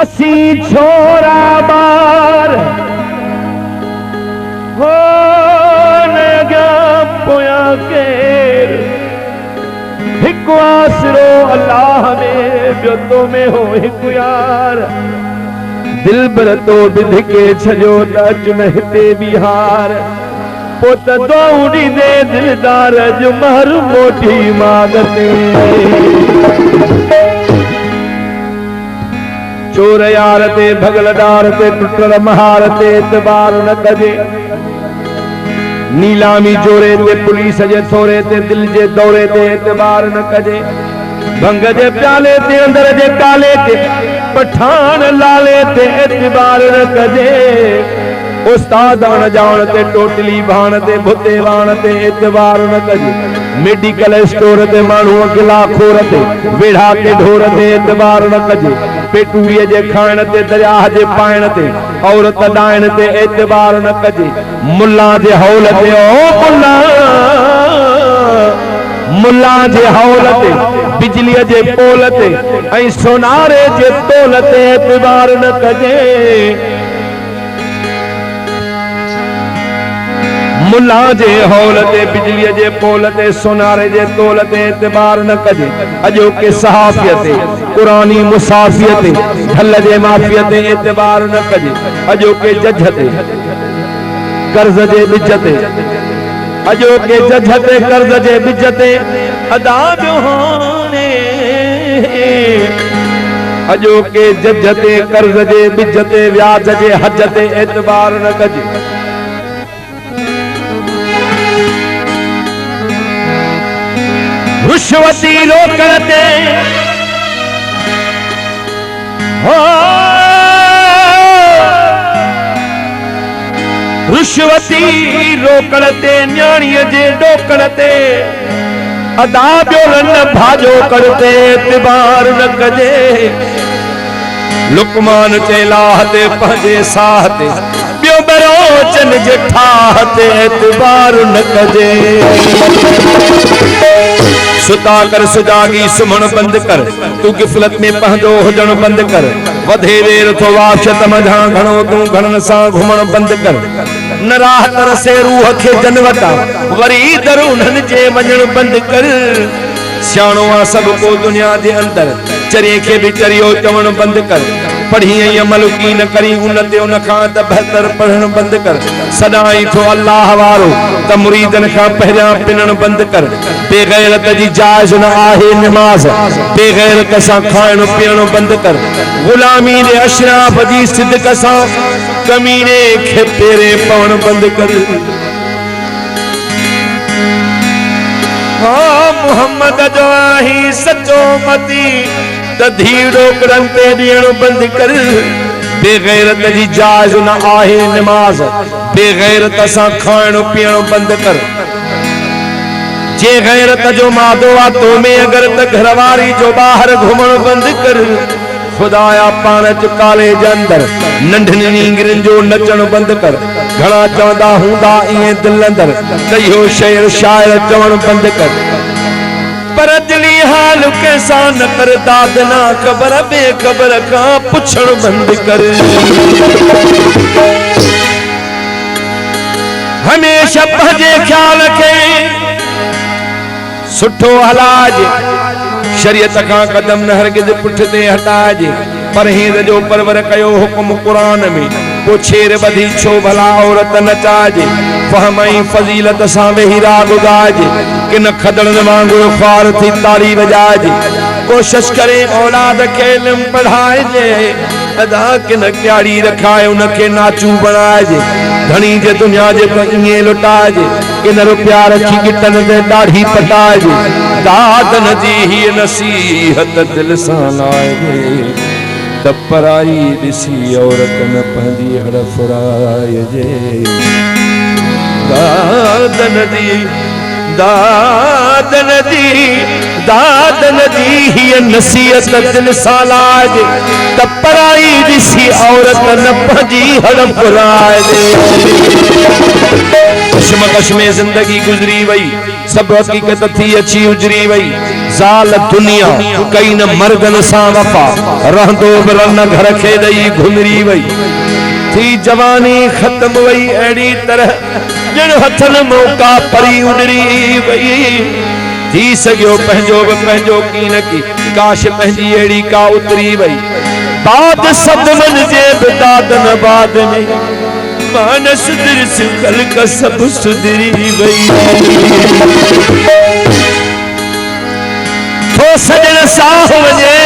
असी छोरा बार हो नगा पोया केर हिक आसरो अल्लाह में ॿियो तो में हो हिक यार दिल बर तो बिध के छजो त चुन हिते बिहार पोत दौड़ी दे दिलदार जो महर मोटी मागते चोर यार ते भगलदार ते टुटल महार ते एतबार न कजे नीलामी जोरे ते पुलिस जे थोरे ते दिल जे दौरे ते एतबार न कजे भंग जे प्याले ते अंदर जे काले ते पठान लाले ते एतबार न कजे उस्ताद न जान ते टोटली भाण ते भुते वाण ते एतबार न कजे मेडिकल स्टोर ते माण्हू गिला खोर ते वेढ़ा के ढोर ते एतबार न कजे पेटूरीअ जे खाइण ते दरिया जे पाइण ते औरत डाइण ते एतबार न कजे मुल्ला जे हौल ते ओ मुल्ला जे हौल ते बिजलीअ जे पोल ते ऐं सोनारे जे तोल ते एतबार न कजे मुल्ला जे हौल ते बिजलीअ जे पोल ते सोनारे जे तोल ते एतबार न कजे अजो के सहाफियत कुरानी मुसाफियत ढल जे माफियत एतबार न कजे अजो के जज ते कर्ज जे बिज ते अजो के जज ते कर्ज जे बिज ते अदा हाने अजो के जज ते कर्ज जे बिज ते व्याज जे हज ते एतबार न कजे रुश्वती रोकते हो रुश्वती रोकते न्याणीअ जे डोकड़ते अदा ॿियो न भाजो करते एतबार न कजे लुकमान जे लाह ते पंहिंजे साह ते ॿियो बरोचन जे ठाह ते एतबार न कजे सुता कर सुजागी सुमन बंद कर तू गिफलत में पहंदो हुजण बंद कर वधे वेर थो वाशत मझा घणो तू घणन सां घुमण बंद कर न राह तर से रूह खे जनवता वरी दरुनन जे वञण बंद कर सियाणो आ सब को दुनिया जे अंदर चरे के भी चरियो चवण बंद कर पढ़ी अमल की न करी उन ते उन खां त बहतर पढ़ण बंद कर सदाई थो अल्लाह वारो त मुरीदन खां पहिरियां पिनण बंद कर बेगैरत जी जायज़ न आहे नमाज बेगैरत सां खाइण पीअण बंद कर गुलामी दे अशराफ जी सिदक सां कमीने खे पेरे पवण बंद कर मोहम्मद जो आही सचो मती त धीरो करंते ॾियण बंद कर बेगैरत जी जायज़ न आहे नमाज बेगैरत सां खाइण पीअण बंद कर जे गैरत जो मादो आ तो में अगर त घरवारी जो बाहर घुमण बंद कर खुदाया पान च कॉलेज अंदर नंढनि नींगरनि जो नचण बंद कर घणा चवंदा हूंदा इएं दिल अंदर त इहो शेर शायर चवण बंद कर पर दिली हाल कैसा न कर दादना खबर बेखबर का पुछण बंद कर हमेशा पंहिंजे ख्याल खे सुठो हलाज शरीयत का कदम न हरगिज पुठिते हटाइजे परहेज़ जो परवर कयो हुक्म कुरान में पो छेर बधी छो भला औरत नचाइजे फहमई फजीलत सां वेही राग गाइजे किन खदड़न वांगुरु ख्वार थी ताली वजाइजे कोशिश करे औलाद खे इल्म पढ़ाइजे अदा किन क्यारी रखाए उनखे नाचू बणाइजे धणी जे दुनिया जे त ईअं लुटाइजे किन रुपया रखी गिटन ते ॾाढी पटाइजे दादन जी हीअ नसीहत दिल सां लाइजे त पराई ॾिसी औरत न पंहिंजी हड़ फुराइजे दादन जी हीअ नसीहत दिल सां लाइजे त पराई ॾिसी औरत न पंहिंजी हड़ फुराइजे कशमकश में जिंदगी गुजरी वई, सब हकीकत थी अच्छी उजरी वई। ज़ाल दुनिया कई न मर्दन सा वफा, रहंदो बरन घर खे दई घुमरी वई। थी जवानी खत्म वई अड़ी तरह, जन हथन मौका परी उडरी वई। थी सगियो पंहिंजो बि पंहिंजो की न की, काश पंहिंजी अड़ी का उतरी वई। बाद सदमन जे बिदादन बाद में, मानस दिरस खलक सब सुधरी वई। तो सजन साह वजे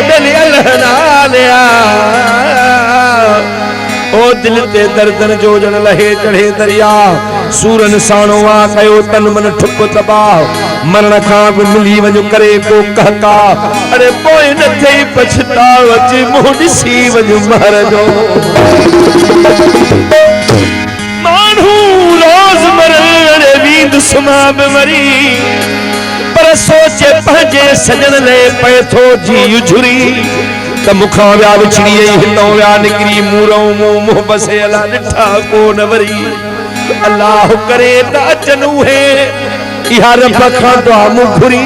दिल अलहनालिया, ओ दिल ते दर्दन जो जन लहे चढ़े दरिया। सूरन साणो आ कयो तन मन ठुक तबाह, मरण खां भी मिली वञो करे को कहका। अरे पोइ न थई पछताव अची मुंहुं ॾिसी वञो मर जो। माण्हू रोज़ मरण वींद सुम्हा बि मरी, पर सोचे पंहिंजे सजन लाइ पए थो जी उझुरी। त मुखां विया विछड़ी हितां विया निकिरी, मूरों मुंहुं बसे अला ॾिठा कोन वरी। अल्लाह करे त अचन उहे, इहा रब खां दुआ मुंहुं घुरी।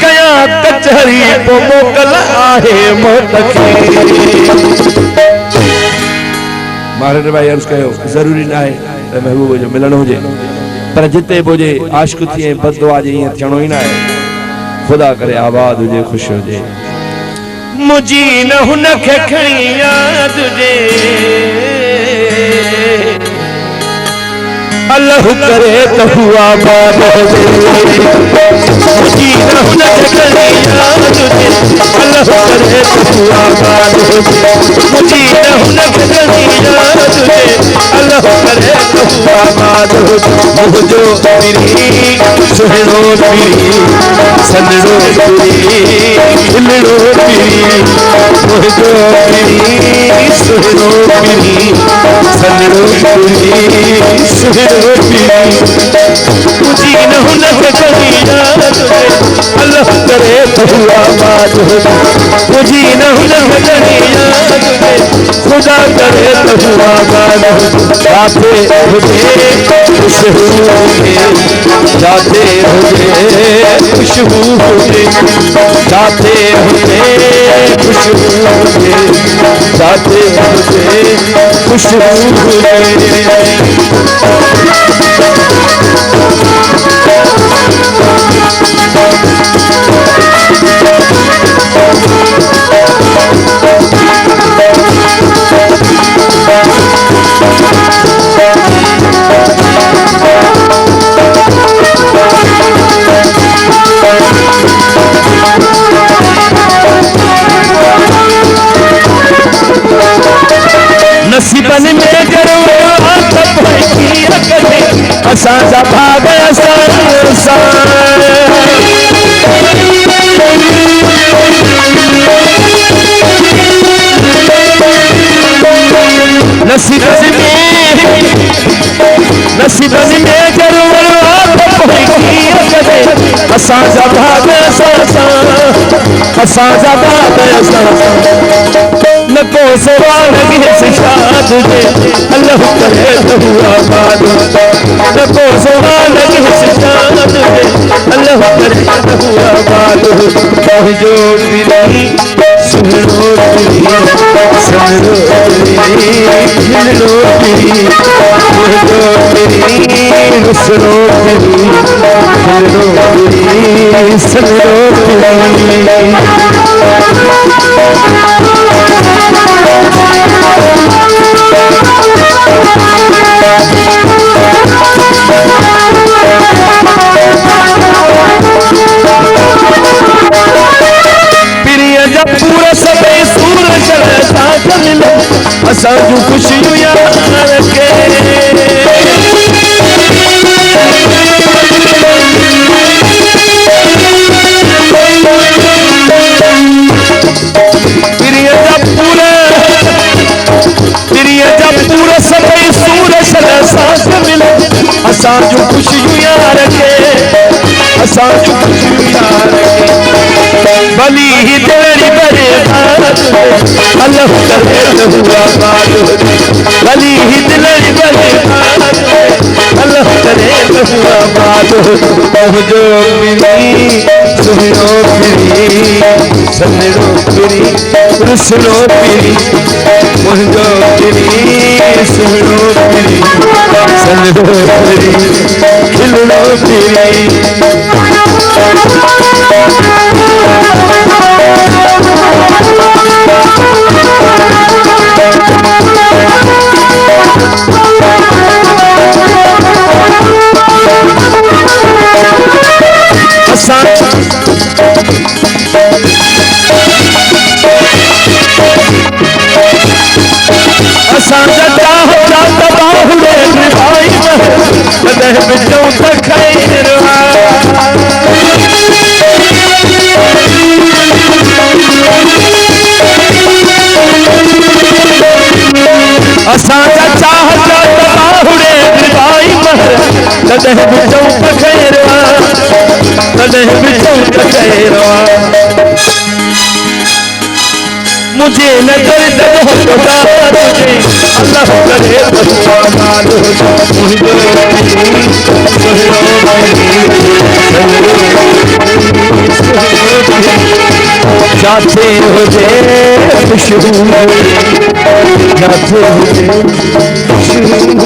कया कचहरी पोइ मोकल आहे मौत खे। महाराज भाई अर्ज़ कयो ज़रूरी न आहे त महबूब जो मिलण हुजे, पर जिते बि हुजे आशिक़ थिए बददुआ जे ईअं थियणो ई न आहे। ख़ुदा करे आबाद हुजे, ख़ुशि हुजे। मुझी न हुन खे खणी याद जे, अल्लाह करे तो हुआ बात मुझी न हुन खे खणी याद जे, अल्लाह करे तो हुआ बात मुझी न हुन खे खणी याद जे, अल्लाह करे तो हुआ बात। मुझो तेरी सुहणो तेरी सनड़ो तेरी हिलड़ो तेरी, मुझो तेरी सुहणो तेरी सनड़ो तेरी सुहणो तेरी। मुझी न हुन खे खणी याद जे, अल्लाह करे तो हुआ बात मुझी न हुन खे खणी याद जे, खुदा करे तो हुआ बात। जाते हुजे खुशबू हुजे, जाते हुजे खुशबू हुजे, जाते हुजे खुशबू हुजे, जाते हुजे खुशबू हुजे। नसीबन में जरूर आत की रखते, असां जा भाग असां नसीबन में जरूर आत की रखते, असां जा भाग असां जा भाग न को सवाल किसी शाद जे, अल्लाह करे तो हुआ बात। न को सवाल किसी शाद जे, अल्लाह करे तो हुआ बात। जो तेरी सुनो तेरी सनरो तेरी हिलरो तेरी, जो तेरी सुनो तेरी हिलरो तेरी सनरो तेरी। प्रिय जब पूरा सबे सूरज साथ मिलो, असां जूं खुशियूं यार के। प्रिय जब पूरा सबे सूरज साथ मिलो, असां जूं खुशियूं यार के, असां जूं खुशियूं यार के। भली ही तेरी बड़े बात, अल्लाह करे तो हुआ बात। भली ही तेरी बड़े बात, अल्लाह करे बहुआ बात पहुँचो पीरी सुनो पीरी सन्नो पीरी कृष्णो पीरी पहुँचो पीरी सुनो पीरी सन्नो पीरी खिलो पीरी मुझे नजर दर्द हो अल्लाह करे जाते हो जे खुशबू जाते हो जे खुशबू